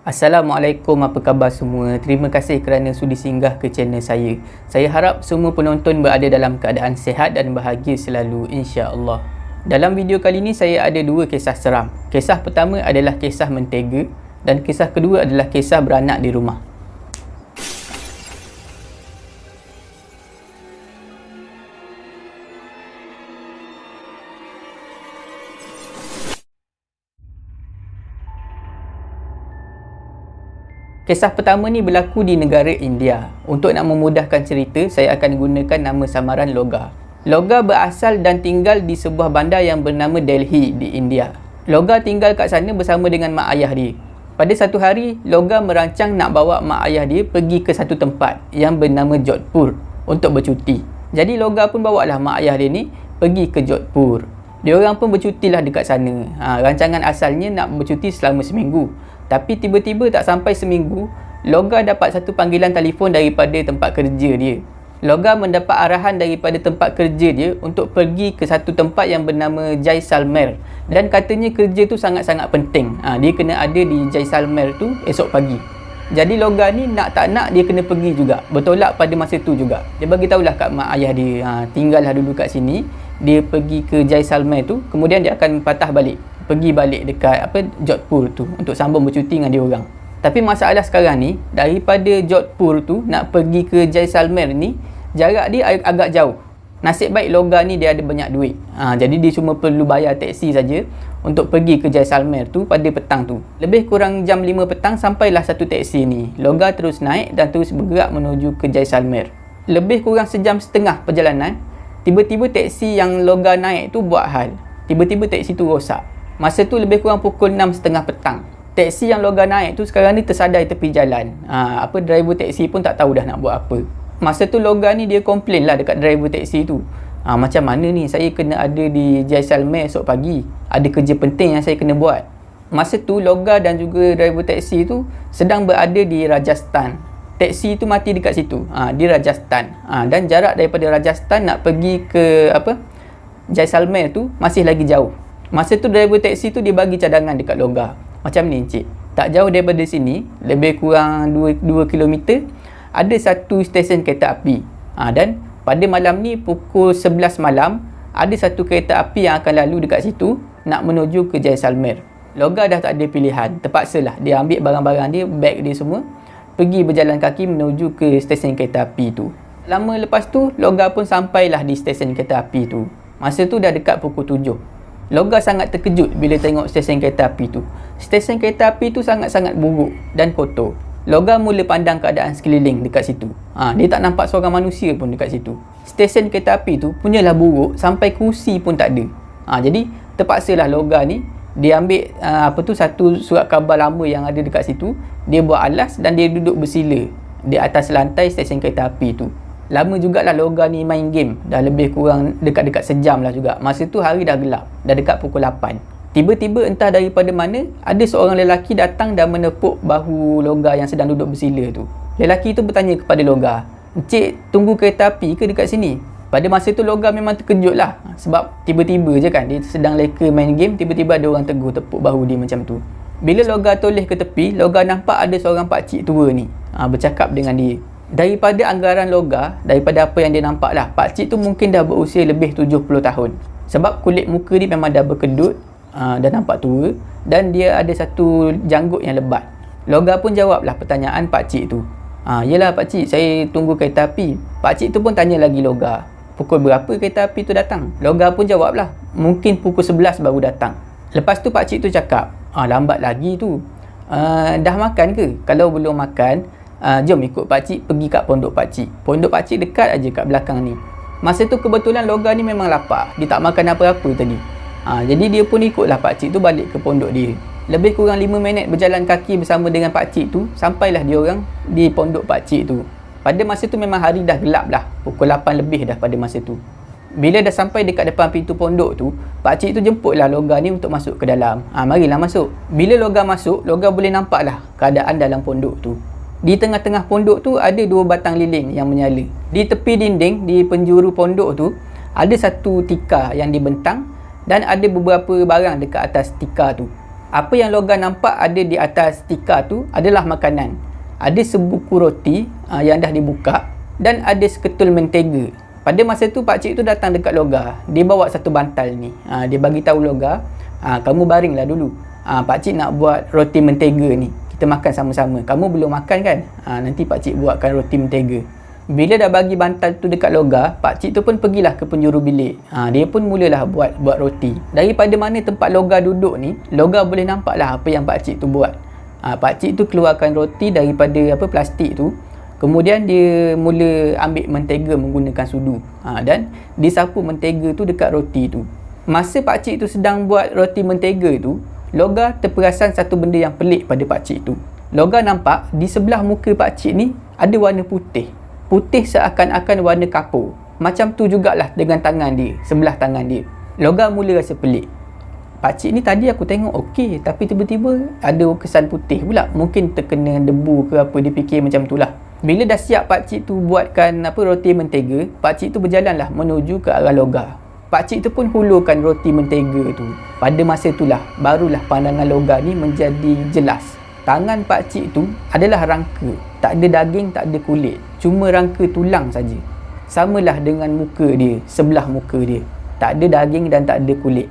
Assalamualaikum, apa khabar semua? Terima kasih kerana sudi singgah ke channel saya. Saya harap semua penonton berada dalam keadaan sihat dan bahagia selalu, insya-Allah. Dalam video kali ini saya ada dua kisah seram. Kisah pertama adalah kisah mentega dan kisah kedua adalah kisah beranak di rumah. Kisah pertama ni berlaku di negara India. Untuk nak memudahkan cerita, saya akan gunakan nama samaran Loga. Loga berasal dan tinggal di sebuah bandar yang bernama Delhi di India. Loga tinggal kat sana bersama dengan mak ayah dia. Pada satu hari, Loga merancang nak bawa mak ayah dia pergi ke satu tempat yang bernama Jodhpur untuk bercuti. Jadi Loga pun bawalah mak ayah dia ni pergi ke Jodhpur. Diorang pun bercutilah dekat sana. Rancangan asalnya nak bercuti selama seminggu. Tapi tiba-tiba tak sampai seminggu, Loga dapat satu panggilan telefon daripada tempat kerja dia. Loga mendapat arahan daripada tempat kerja dia untuk pergi ke satu tempat yang bernama Jaisalmer. Dan katanya kerja tu sangat-sangat penting. Dia kena ada di Jaisalmer tu esok pagi. Jadi Loga ni nak tak nak dia kena pergi juga. Bertolak pada masa tu juga. Dia bagi tahulah kat mak ayah dia, tinggallah dulu kat sini. Dia pergi ke Jaisalmer tu, kemudian dia akan patah balik. Pergi balik dekat Jodhpur tu untuk sambung bercuti dengan dia orang. Tapi masalah sekarang ni, daripada Jodhpur tu nak pergi ke Jaisalmer ni, jarak dia agak jauh. Nasib baik Loga ni dia ada banyak duit. Jadi dia cuma perlu bayar teksi saja untuk pergi ke Jaisalmer tu pada petang tu. Lebih kurang jam 5 petang sampailah satu teksi ni. Loga terus naik dan terus bergerak menuju ke Jaisalmer. Lebih kurang sejam setengah perjalanan, tiba-tiba teksi yang Loga naik tu buat hal. Tiba-tiba teksi tu rosak. Masa tu lebih kurang pukul 6.30 petang. Teksi yang Loga naik tu sekarang ni tersadar di tepi jalan. Driver teksi pun tak tahu dah nak buat apa. Masa tu Loga ni dia komplain lah dekat driver teksi tu. Macam mana ni, saya kena ada di Jaisalmer esok pagi. Ada kerja penting yang saya kena buat. Masa tu Loga dan juga driver teksi tu sedang berada di Rajasthan. Teksi tu mati dekat situ, di Rajasthan. Dan jarak daripada Rajasthan nak pergi ke Jaisalmer tu masih lagi jauh. Masa tu driver teksi tu dia bagi cadangan dekat Loga. Macam ni encik, tak jauh daripada sini, lebih kurang 2 km, ada satu stesen kereta api. Dan pada malam ni pukul 11 malam, ada satu kereta api yang akan lalu dekat situ nak menuju ke Jaisalmer. Loga dah tak ada pilihan, terpaksalah dia ambil barang-barang dia, beg dia semua, pergi berjalan kaki menuju ke stesen kereta api tu. Lama lepas tu, Loga pun sampailah di stesen kereta api tu. Masa tu dah dekat pukul 7. Loga sangat terkejut bila tengok stesen kereta api tu. Stesen kereta api tu sangat-sangat buruk dan kotor. Loga mula pandang keadaan sekeliling dekat situ. Dia tak nampak seorang manusia pun dekat situ. Stesen kereta api tu punyalah buruk sampai kursi pun tak ada. Jadi terpaksalah Loga ni dia ambil satu surat khabar lama yang ada dekat situ. Dia buat alas dan dia duduk bersila di atas lantai stesen kereta api tu. Lama jugalah Loga ni main game. Dah lebih kurang dekat-dekat sejam lah juga. Masa tu hari dah gelap. Dah dekat pukul 8. Tiba-tiba entah daripada mana, ada seorang lelaki datang dan menepuk bahu Loga yang sedang duduk bersila tu. Lelaki tu bertanya kepada Loga, "Encik tunggu kereta api ke dekat sini?" Pada masa tu Loga memang terkejut lah. Sebab tiba-tiba je kan, dia sedang leka main game, tiba-tiba ada orang tegur tepuk bahu dia macam tu. Bila Loga toleh ke tepi, Loga nampak ada seorang pakcik tua ni bercakap dengan dia. Daripada anggaran Loga, daripada apa yang dia nampak lah, pakcik tu mungkin dah berusia lebih 70 tahun. Sebab kulit muka dia memang dah berkedut, dah nampak tua, dan dia ada satu janggut yang lebat. Loga pun jawablah pertanyaan pakcik tu. "Yelah pakcik, saya tunggu kereta api." Pakcik tu pun tanya lagi Loga, "Pukul berapa kereta api tu datang?" Loga pun jawablah, "Mungkin pukul 11 baru datang." Lepas tu pakcik tu cakap, "Lambat lagi tu. Dah makan ke? Kalau belum makan, jom ikut pakcik pergi kat pondok pakcik. Pondok pakcik dekat aja kat belakang ni." Masa tu kebetulan Loga ni memang lapar. Dia tak makan apa-apa tadi. Jadi dia pun ikutlah pakcik tu balik ke pondok dia. Lebih kurang 5 minit berjalan kaki bersama dengan pakcik tu, sampailah dia orang di pondok pakcik tu. Pada masa tu memang hari dah gelap lah. Pukul 8 lebih dah pada masa tu. Bila dah sampai dekat depan pintu pondok tu, pakcik tu jemputlah Loga ni untuk masuk ke dalam. Marilah masuk. Bila Loga masuk, Loga boleh nampaklah keadaan dalam pondok tu. Di tengah-tengah pondok tu ada 2 batang lilin yang menyala. Di tepi dinding, di penjuru pondok tu, ada satu tikar yang dibentang dan ada beberapa barang dekat atas tikar tu. Apa yang Loga nampak ada di atas tikar tu adalah makanan. Ada sebuku roti yang dah dibuka dan ada seketul mentega. Pada masa tu pakcik tu datang dekat Loga. Dia bawa satu bantal ni. Dia bagi tahu Loga, kamu baringlah dulu. Pakcik nak buat roti mentega ni. Kita makan sama-sama. Kamu belum makan kan? Nanti pakcik buatkan roti mentega. Bila dah bagi bantal tu dekat Loga, pakcik tu pun pergilah ke penjuru bilik. Dia pun mulalah buat roti. Daripada mana tempat Loga duduk ni, Loga boleh nampaklah apa yang pakcik tu buat. Pakcik tu keluarkan roti daripada plastik tu. Kemudian dia mula ambil mentega menggunakan sudu. Dan disapu mentega tu dekat roti tu. Masa pakcik tu sedang buat roti mentega tu, Loga terperasan satu benda yang pelik pada pakcik tu. Loga nampak di sebelah muka pakcik ni ada warna putih. Putih seakan-akan warna kapur. Macam tu jugalah dengan tangan dia, sebelah tangan dia. Loga mula rasa pelik. Pakcik ni tadi aku tengok okey, tapi tiba-tiba ada kesan putih pula. Mungkin terkena debu ke apa, dia fikir macam tu lah. Bila dah siap pakcik tu buatkan roti mentega, pakcik tu berjalanlah menuju ke arah Loga. Pakcik tu pun hulurkan roti mentega tu. Pada masa itulah barulah pandangan Loga ni menjadi jelas. Tangan pakcik tu adalah rangka. Tak ada daging, tak ada kulit. Cuma rangka tulang saja. Samalah dengan muka dia, sebelah muka dia. Tak ada daging dan tak ada kulit.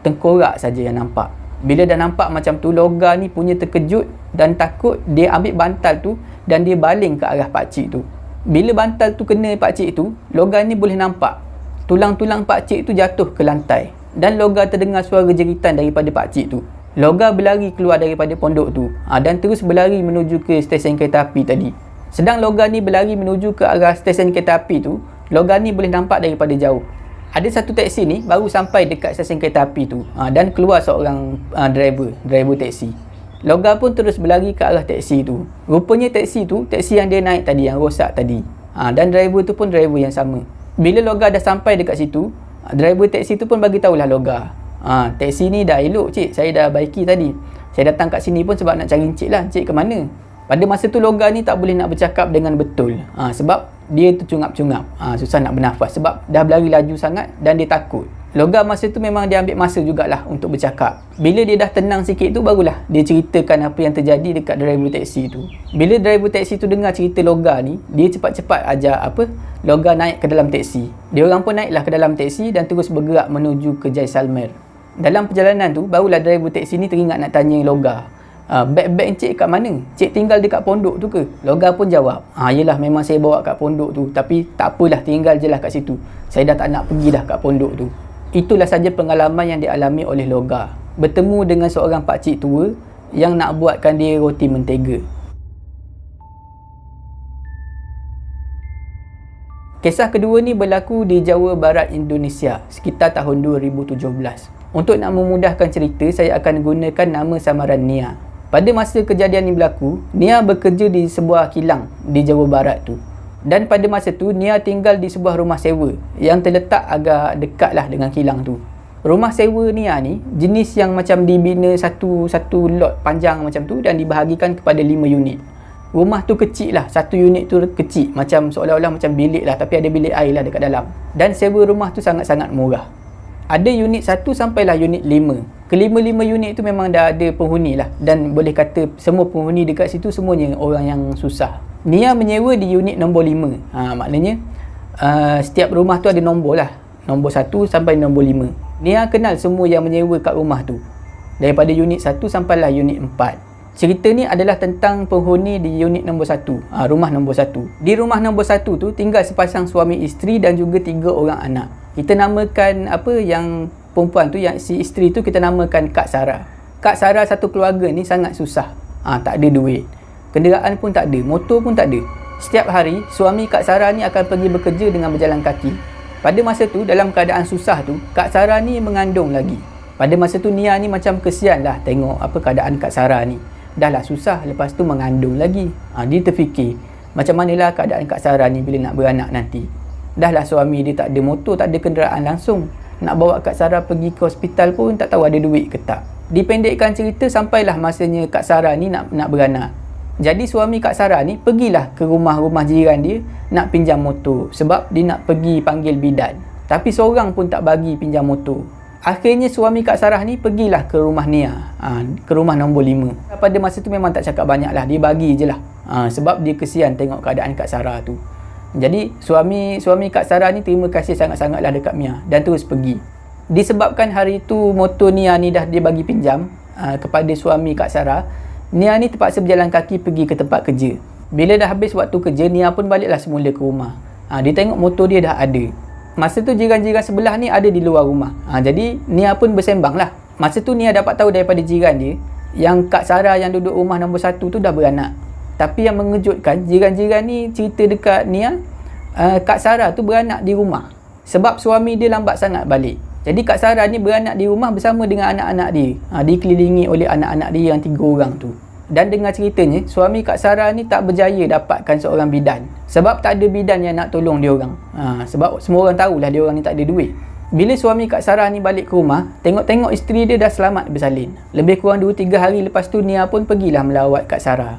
Tengkorak saja yang nampak. Bila dah nampak macam tu, Loga ni punya terkejut dan takut. Dia ambil bantal tu dan dia baling ke arah pakcik tu. Bila bantal tu kena pakcik tu, Loga ni boleh nampak tulang-tulang pakcik tu jatuh ke lantai. Dan Loga terdengar suara jeritan daripada pakcik tu. Loga berlari keluar daripada pondok tu dan terus berlari menuju ke stesen kereta api tadi. Sedang Loga ni berlari menuju ke arah stesen kereta api tu, Loga ni boleh nampak daripada jauh. Ada satu teksi ni baru sampai dekat stesen kereta api tu dan keluar seorang driver teksi. Loga pun terus berlari ke arah teksi tu. Rupanya teksi tu, teksi yang dia naik tadi, yang rosak tadi. Dan driver tu pun driver yang sama. Bila Loga dah sampai dekat situ, driver teksi tu pun bagi tahulah Loga. Teksi ni dah elok cik, saya dah baiki tadi. Saya datang kat sini pun sebab nak cari encik lah. Encik ke mana? Pada masa tu Loga ni tak boleh nak bercakap dengan betul. Sebab dia tercungap-cungap. Susah nak bernafas sebab dah berlari laju sangat dan dia takut. Loga masa tu memang dia ambil masa jugalah untuk bercakap. Bila dia dah tenang sikit tu, barulah dia ceritakan apa yang terjadi dekat driver teksi tu. Bila driver teksi tu dengar cerita Loga ni, dia cepat-cepat ajak Loga naik ke dalam teksi. Dia orang pun naiklah ke dalam teksi dan terus bergerak menuju ke Jaisalmer. Dalam perjalanan tu, barulah driver teksi ni teringat nak tanya Loga, beg-beg encik kat mana? Cik tinggal dekat pondok tu ke? Loga pun jawab, yelah memang saya bawa kat pondok tu, tapi tak apalah, tinggal je lah kat situ. Saya dah tak nak pergi dah kat pondok tu. Itulah saja pengalaman yang dialami oleh Loga. Bertemu dengan seorang pakcik tua yang nak buatkan dia roti mentega. Kisah kedua ni berlaku di Jawa Barat Indonesia sekitar tahun 2017. Untuk nak memudahkan cerita, saya akan gunakan nama samaran Nia. Pada masa kejadian ni berlaku, Nia bekerja di sebuah kilang di Jawa Barat tu. Dan pada masa tu, Nia tinggal di sebuah rumah sewa yang terletak agak dekatlah dengan kilang tu. Rumah sewa Nia ni jenis yang macam dibina satu lot panjang macam tu dan dibahagikan kepada 5 unit. Rumah tu kecil lah, satu unit tu kecil, macam seolah-olah macam bilik lah, tapi ada bilik air lah dekat dalam. Dan sewa rumah tu sangat-sangat murah. Ada unit 1 sampailah unit 5. Kelima-lima unit tu memang dah ada penghuni lah. Dan boleh kata semua penghuni dekat situ semuanya orang yang susah. Nia menyewa di unit nombor 5. Maknanya setiap rumah tu ada nombor lah. Nombor 1 sampai nombor 5. Nia kenal semua yang menyewa kat rumah tu. Daripada unit 1 sampailah unit 4. Cerita ni adalah tentang penghuni di unit nombor 1. Rumah nombor 1. Di rumah nombor 1 tu tinggal sepasang suami isteri dan juga 3 orang anak. Kita namakan yang perempuan tu, yang si isteri tu kita namakan Kak Sarah. Kak Sarah satu keluarga ni sangat susah. Tak ada duit. Kenderaan pun tak ada, motor pun tak ada. Setiap hari, suami Kak Sarah ni akan pergi bekerja dengan berjalan kaki. Pada masa tu, dalam keadaan susah tu, Kak Sarah ni mengandung lagi. Pada masa tu, Nia ni macam kesian lah tengok keadaan Kak Sarah ni. Dah lah susah, lepas tu mengandung lagi. Dia terfikir, macam manalah keadaan Kak Sarah ni bila nak beranak nanti. Dah lah suami dia tak ada motor, tak ada kenderaan langsung. Nak bawa Kak Sarah pergi ke hospital pun tak tahu ada duit ke tak. Dipendekkan cerita, sampailah masanya Kak Sarah ni nak beranak. Jadi suami Kak Sarah ni pergilah ke rumah-rumah jiran dia nak pinjam motor sebab dia nak pergi panggil bidan. Tapi seorang pun tak bagi pinjam motor. Akhirnya suami Kak Sarah ni pergilah ke rumah Nia, ke rumah nombor 5. Pada masa tu memang tak cakap banyak lah, dia bagi je lah, sebab dia kesian tengok keadaan Kak Sarah tu. Jadi suami Kak Sarah ni terima kasih sangat-sangat lah dekat Mia dan terus pergi. Disebabkan hari tu motor Nia ni dah dia bagi pinjam kepada suami Kak Sarah, Nia ni terpaksa berjalan kaki pergi ke tempat kerja. Bila dah habis waktu kerja, Nia pun baliklah semula ke rumah. Dia tengok motor dia dah ada. Masa tu jiran-jiran sebelah ni ada di luar rumah. Jadi Nia pun bersembang lah. Masa tu Nia dapat tahu daripada jiran dia yang Kak Sarah yang duduk rumah nombor 1 tu dah beranak. Tapi yang mengejutkan, jiran-jiran ni cerita dekat Nia, Kak Sarah tu beranak di rumah sebab suami dia lambat sangat balik. Jadi Kak Sarah ni beranak di rumah bersama dengan anak-anak dia, dikelilingi oleh anak-anak dia yang 3 orang tu. Dan dengar ceritanya, suami Kak Sarah ni tak berjaya dapatkan seorang bidan sebab tak ada bidan yang nak tolong dia orang. Sebab semua orang tahulah dia orang ni tak ada duit. Bila suami Kak Sarah ni balik ke rumah, tengok-tengok isteri dia dah selamat bersalin. Lebih kurang 2-3 hari lepas tu, Nia pun pergilah melawat Kak Sarah.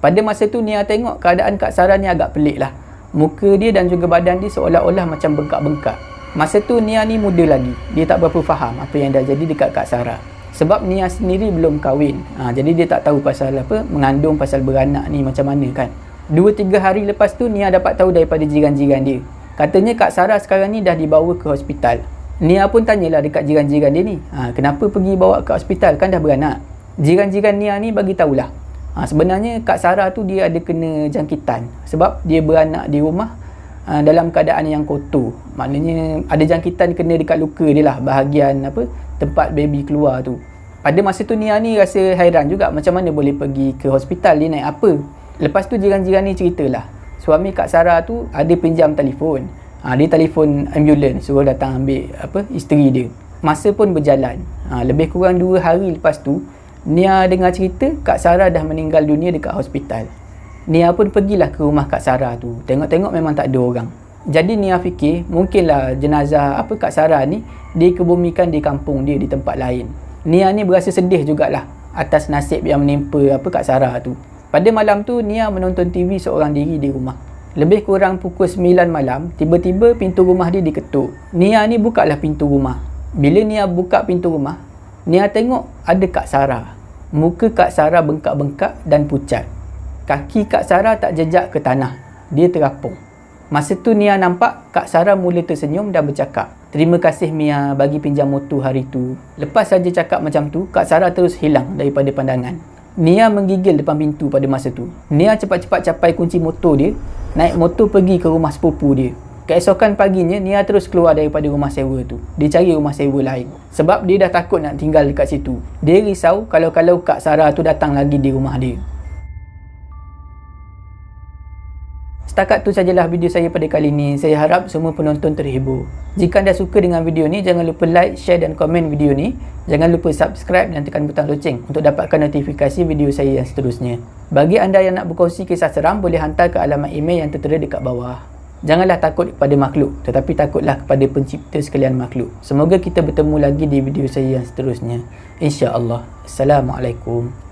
Pada masa tu Nia tengok keadaan Kak Sarah ni agak pelik lah. Muka dia dan juga badan dia seolah-olah macam bengkak-bengkak. Masa tu Nia ni muda lagi, dia tak berapa faham apa yang dah jadi dekat Kak Sarah. Sebab Nia sendiri belum kahwin, jadi dia tak tahu pasal apa, mengandung, pasal beranak ni macam mana kan. 2-3 hari lepas tu Nia dapat tahu daripada jiran-jiran dia, katanya Kak Sarah sekarang ni dah dibawa ke hospital. Nia pun tanyalah dekat jiran-jiran dia ni, kenapa pergi bawa ke hospital, kan dah beranak. Jiran-jiran Nia ni bagi tahulah, sebenarnya Kak Sarah tu dia ada kena jangkitan sebab dia beranak di rumah dalam keadaan yang kotor. Maknanya ada jangkitan kena dekat luka dia lah, bahagian apa, tempat baby keluar tu. Pada masa tu Nia ni rasa hairan juga, macam mana boleh pergi ke hospital, dia naik apa. Lepas tu jiran-jiran ni ceritalah, suami Kak Sarah tu ada pinjam telefon. Dia telefon ambulans suruh datang ambil apa, isteri dia. Masa pun berjalan, lebih kurang 2 hari lepas tu Nia dengar cerita Kak Sarah dah meninggal dunia dekat hospital. Nia pun pergilah ke rumah Kak Sarah tu, tengok-tengok memang tak ada orang. Jadi Nia fikir mungkinlah jenazah apa Kak Sarah ni dikebumikan di kampung dia, di tempat lain. Nia ni berasa sedih jugalah atas nasib yang menimpa apa Kak Sarah tu. Pada malam tu Nia menonton TV seorang diri di rumah. Lebih kurang pukul 9 malam, tiba-tiba pintu rumah dia diketuk. Nia ni bukalah pintu rumah. Bila Nia buka pintu rumah, Nia tengok ada Kak Sarah. Muka Kak Sarah bengkak-bengkak dan pucat. Kaki Kak Sarah tak jejak ke tanah, dia terapung. Masa tu Nia nampak Kak Sarah mula tersenyum dan bercakap, "Terima kasih Mia bagi pinjam motor hari tu." Lepas saja cakap macam tu, Kak Sarah terus hilang daripada pandangan. Nia menggigil depan pintu pada masa tu. Nia cepat-cepat capai kunci motor dia, naik motor pergi ke rumah sepupu dia. Keesokan paginya, Nia terus keluar daripada rumah sewa tu. Dia cari rumah sewa lain sebab dia dah takut nak tinggal dekat situ. Dia risau kalau Kak Sarah tu datang lagi di rumah dia. Setakat tu sajalah video saya pada kali ini. Saya harap semua penonton terhibur. Jika anda suka dengan video ni, jangan lupa like, share dan komen video ni. Jangan lupa subscribe dan tekan butang loceng untuk dapatkan notifikasi video saya yang seterusnya. Bagi anda yang nak berkongsi kisah seram, boleh hantar ke alamat email yang tertera dekat bawah. Janganlah takut kepada makhluk, tetapi takutlah kepada pencipta sekalian makhluk. Semoga kita bertemu lagi di video saya yang seterusnya. InsyaAllah. Assalamualaikum.